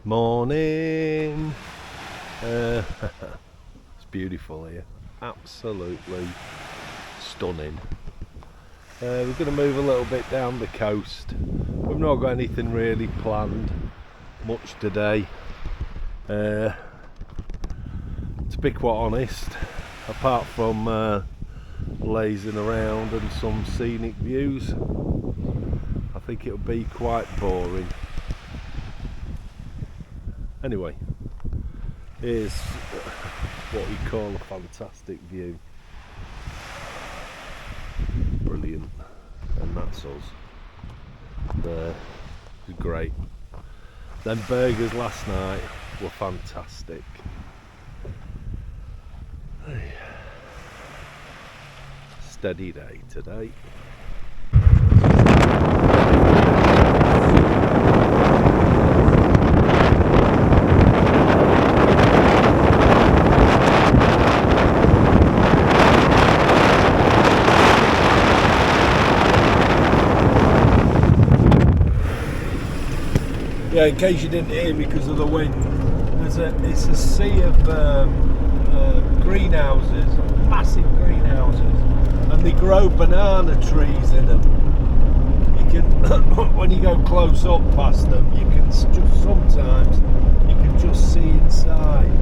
Morning. It's beautiful here, absolutely stunning. We're going to move a little bit down the coast. We've not got anything really planned much today, to be quite honest, apart from lazing around and some scenic views. I think it'll be quite boring. Anyway, here's what you call a fantastic view. Brilliant. And that's us. There. It's great. Them burgers last night were fantastic. Steady day today. Yeah, in case you didn't hear because of the wind, it's a sea of greenhouses, massive greenhouses, and they grow banana trees in them. You can, when you go close up past them, you can just sometimes you can just see inside.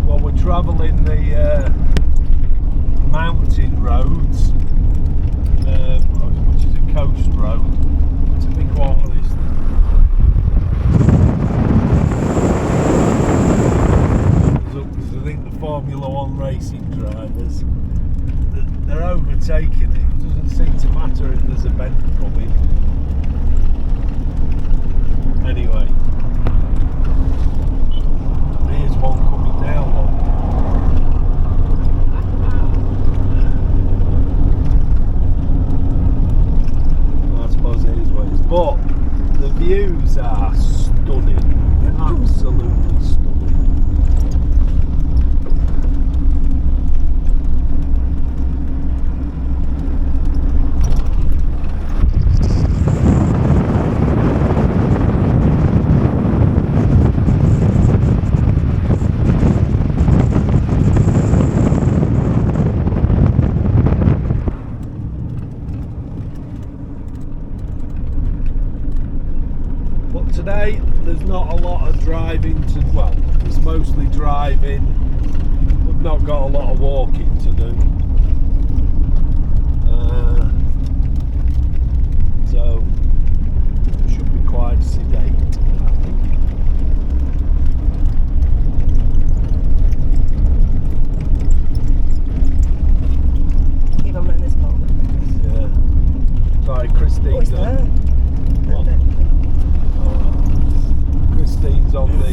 Well, we're travelling the mountain roads, which is a coast road, to be quite honest. I think the Formula 1 racing drivers, they're overtaking it. It doesn't seem to matter if there's a bend coming. Anyway, here's one coming down. But the views are stunning, absolutely stunning. Today there's not a lot of driving to, well, it's mostly driving. We've not got a lot of walking to do, so it should be quite sedate, I think. Keep on in this corner. Yeah. Sorry, Christine's there. Christine's on the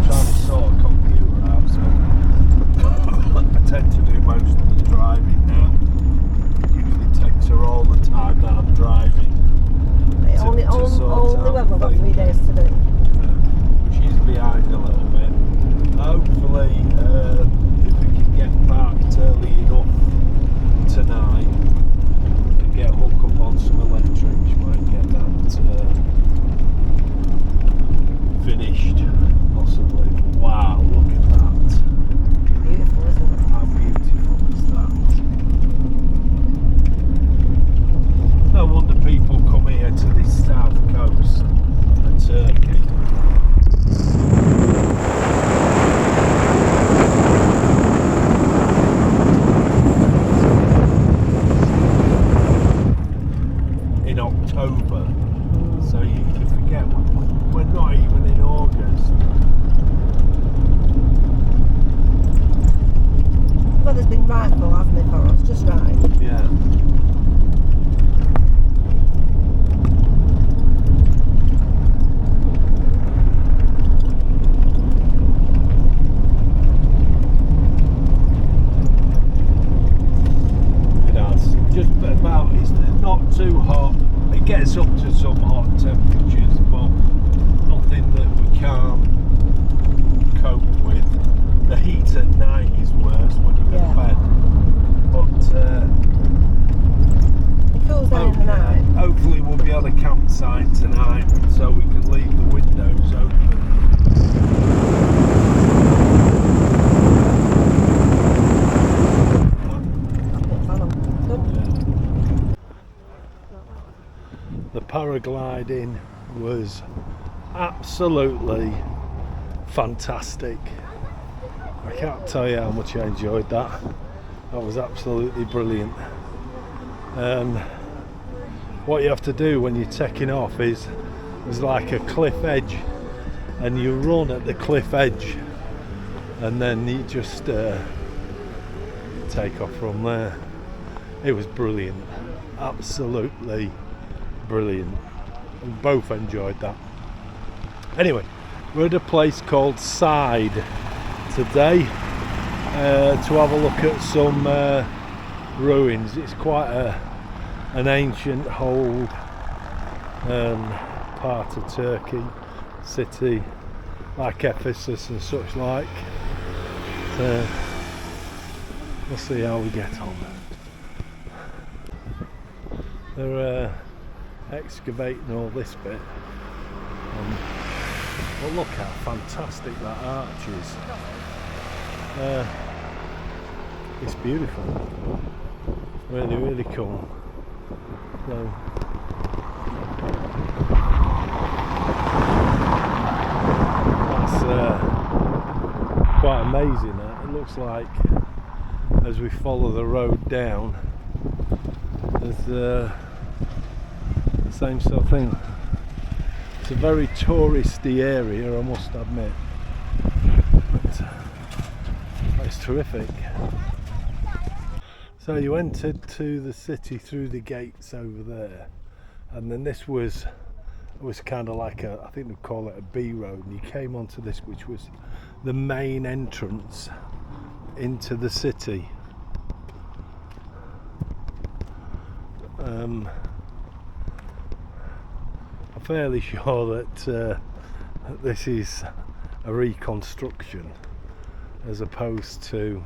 trying to sort a computer out, so I tend to do most of the driving now. It usually takes her all the time that I'm driving. Only when we've got 3 days to do. She's behind a little bit. Hopefully, if we can get parked early enough tonight and get hooked up on some electric, she might get that finished, possibly. Wow, look at that. Beautiful, isn't it? How beautiful is that? No wonder people come here to this south coast of Turkey. In October. So you forget we're not even in August. Weather's been right though, hasn't it, for us? Just right. Yeah. It has. Just about, it's not too hot. It gets up to some hot temperatures, but nothing that we can't cope with. The heat at night is worse when you go to bed, but outside tonight so we could leave the windows open. The paragliding was absolutely fantastic. I can't tell you how much I enjoyed that. That was absolutely brilliant. What you have to do when you're taking off is there's like a cliff edge, and you run at the cliff edge, and then you just take off from there. It was brilliant, absolutely brilliant. We both enjoyed that. Anyway, we're at a place called Side today to have a look at some ruins. It's quite an ancient old part of Turkey, city like Ephesus and such like. So we'll see how we get on. They're excavating all this bit, but look how fantastic that arch is. It's beautiful, really, really cool. So that's quite amazing. It looks like as we follow the road down, there's the same sort of thing. It's a very touristy area, I must admit, but it's terrific. So you entered to the city through the gates over there, and then this was kind of like I think they'd call it a B road, and you came onto this, which was the main entrance into the city. I'm fairly sure that this is a reconstruction as opposed to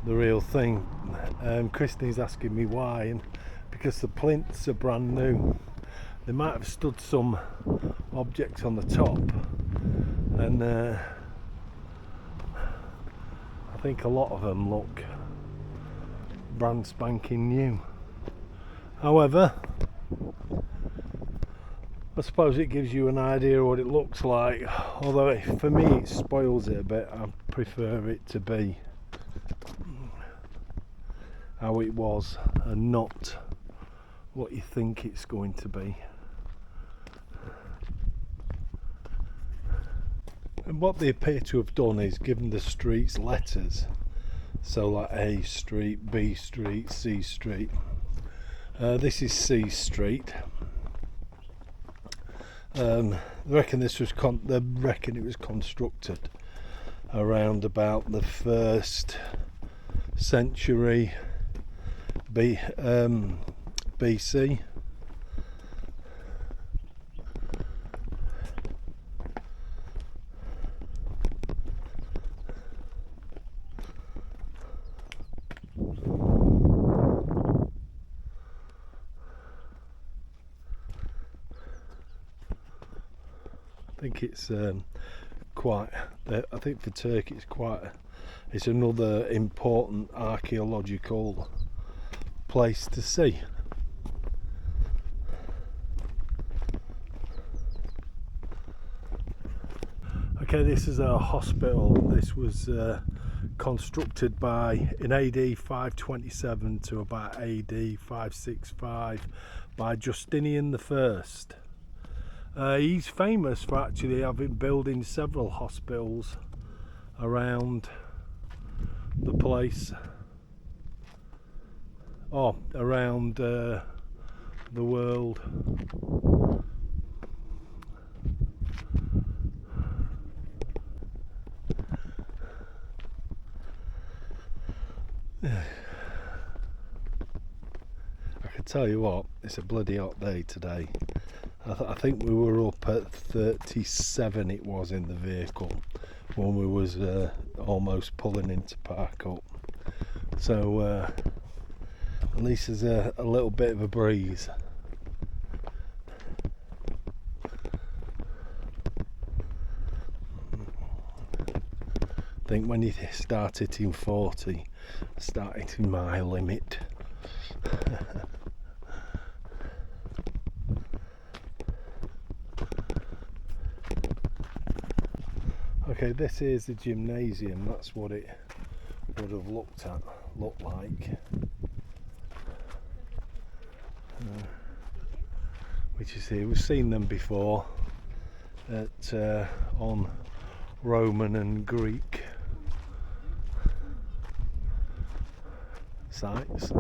the real thing. Christine's asking me why, and because the plinths are brand new. They might have stood some objects on the top, and I think a lot of them look brand spanking new. However, I suppose it gives you an idea of what it looks like, although for me it spoils it a bit. I prefer it to be how it was and not what you think it's going to be. And what they appear to have done is given the streets letters, so like A Street, B Street, C Street. This is C Street. They reckon it was constructed around about the 1st century BC. I think it's quite. I think for Turkey, it's another important archaeological place to see. Okay, this is a hospital. This was constructed in AD 527 to about AD 565 by Justinian I. He's famous for actually having building several hospitals around the place, around the world. I can tell you what, it's a bloody hot day today. I think we were up at 37 it was in the vehicle when we was almost pulling into park up. So At least there's a little bit of a breeze. I think when you start hitting 40, I start hitting my limit. Okay, this is the gymnasium. That's what it would have looked like. Which is here. We've seen them before at on Roman and Greek sites.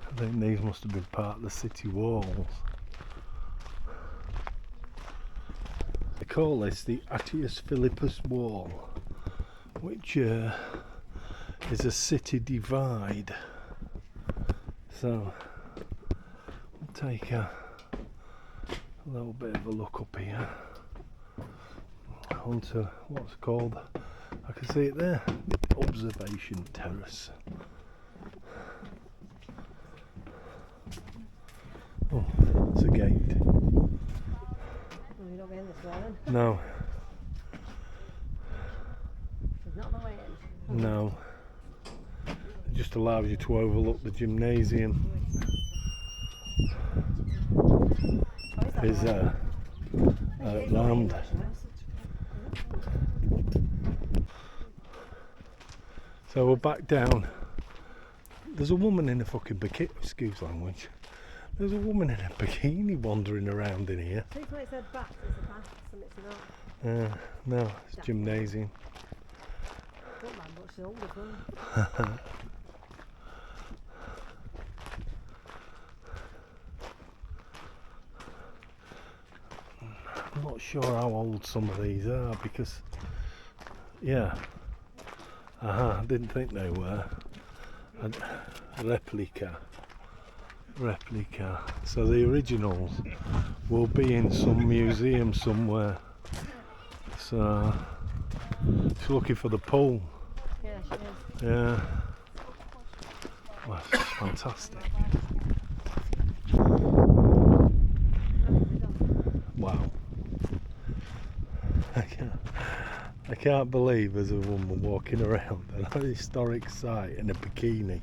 I think these must have been part of the city walls. They call this the Attius Philippus Wall, which is a city divide. So we'll take a little bit of a look up here onto what's called, I can see it there, the observation terrace. Oh, it's a gate. Well, you're not going this way then? No. It's not the way in. No. It just allows you to overlook the gymnasium. Is round. So we're back down. There's a woman in a fucking bikini, excuse language. There's a woman in a bikini wandering around in here. See, when it said bath, it's a bath, and it's not. No, it's gymnasium. Don't mind much, the older one. I'm not sure how old some of these are because, yeah, I didn't think they were. A replica. So the originals will be in some museum somewhere. So she's looking for the pool. Yeah, she is. Yeah. Well, it's fantastic. Wow. I can't believe there's a woman walking around at a historic site in a bikini.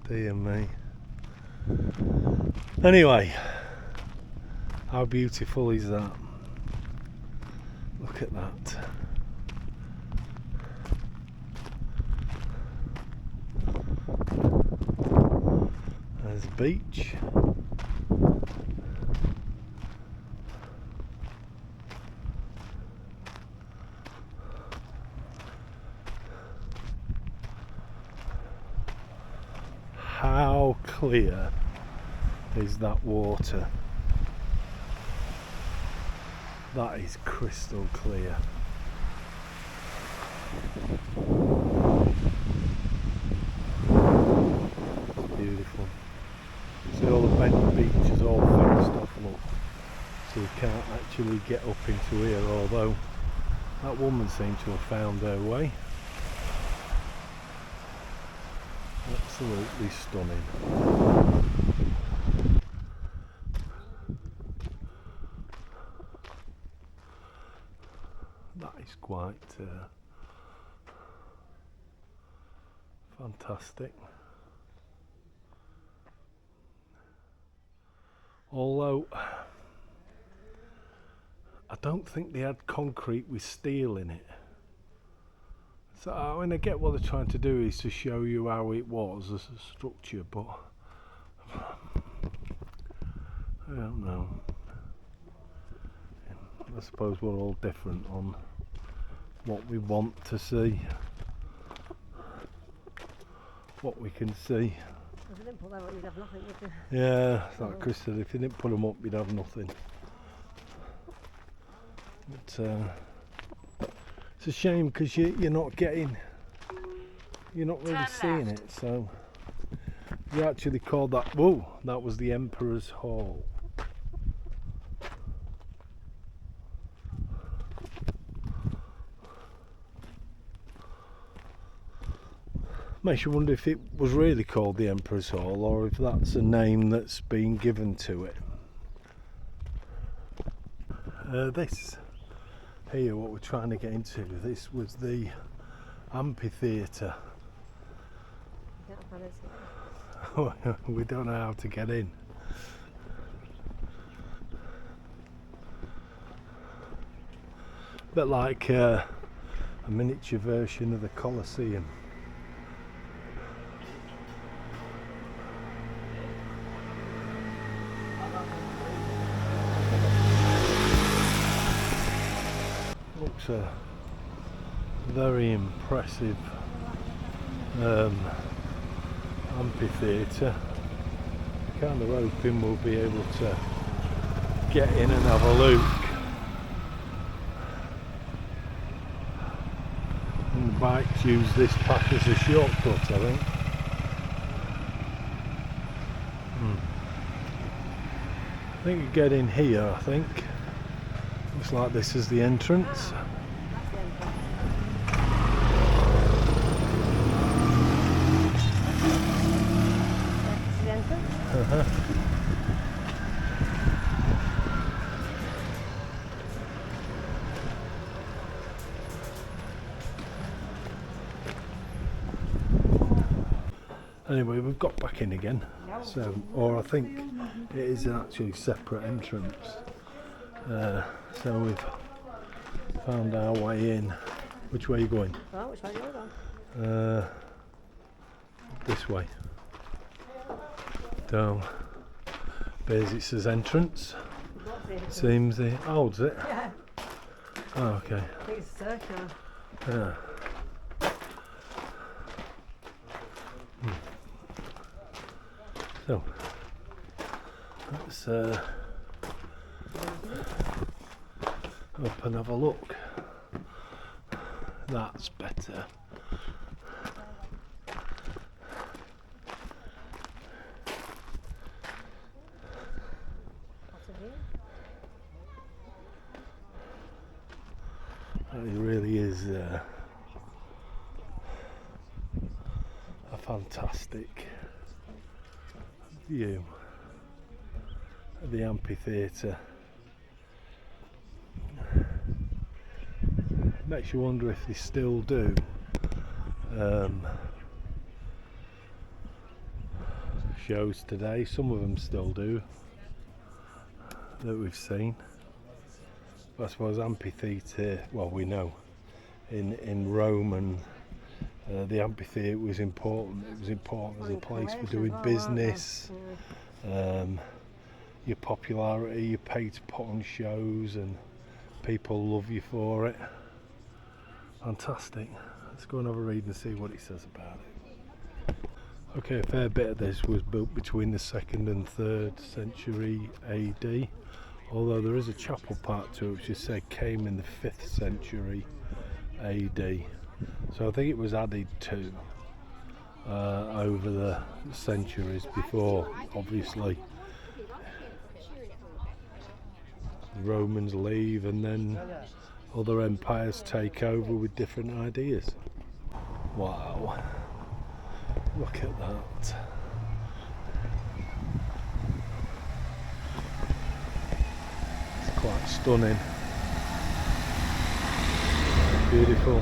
Dear me. Anyway, how beautiful is that? Look at that. There's the beach. How clear is that water? That is crystal clear. It's beautiful. See all the bent beach is all fenced off, look. So you can't actually get up into here, although that woman seemed to have found her way. Absolutely stunning. That is quite fantastic. Although I don't think they had concrete with steel in it. So I mean, I get what they're trying to do is to show you how it was as a structure, but I don't know. I suppose we're all different on what we want to see, what we can see. If you didn't put that up, you'd have nothing, would you? Yeah, like Chris said, if you didn't put them up, you'd have nothing. But it's a shame because you're not really seeing it. So you actually called that. Whoa, that was the Emperor's Hall. Makes you wonder if it was really called the Emperor's Hall or if that's a name that's been given to it. This here, what we're trying to get into, this was the amphitheatre. We don't know how to get in. A bit like a miniature version of the Colosseum. Looks a very impressive amphitheatre. Kind of hoping we'll be able to get in and have a look. And the bikes use this path as a shortcut, I think. I think you get in here, I think. Looks like this is the entrance. Anyway, we've got back in again, so, or I think it is an actually separate entrance. So we've found our way in. Which way are you going? Oh, which way are you going? This way. Down. There's it says entrance. Seems the. Oh, does it? Yeah. Oh, okay. I think it's circular. Yeah. So let's up and have a look. That's better. It really is a fantastic view of the amphitheatre. Makes you wonder if they still do shows today. Some of them still do that we've seen. But I suppose amphitheatre, well, we know in Rome and the amphitheatre was important. It was important as a place for doing business. Your popularity, you paid to put on shows and people love you for it. Fantastic. Let's go and have a read and see what it says about it. Okay, a fair bit of this was built between the 2nd and 3rd century AD, although there is a chapel part to it which is said came in the 5th century AD. So I think it was added to over the centuries before, obviously, the Romans leave and then other empires take over with different ideas. Wow, look at that. It's quite stunning. Beautiful.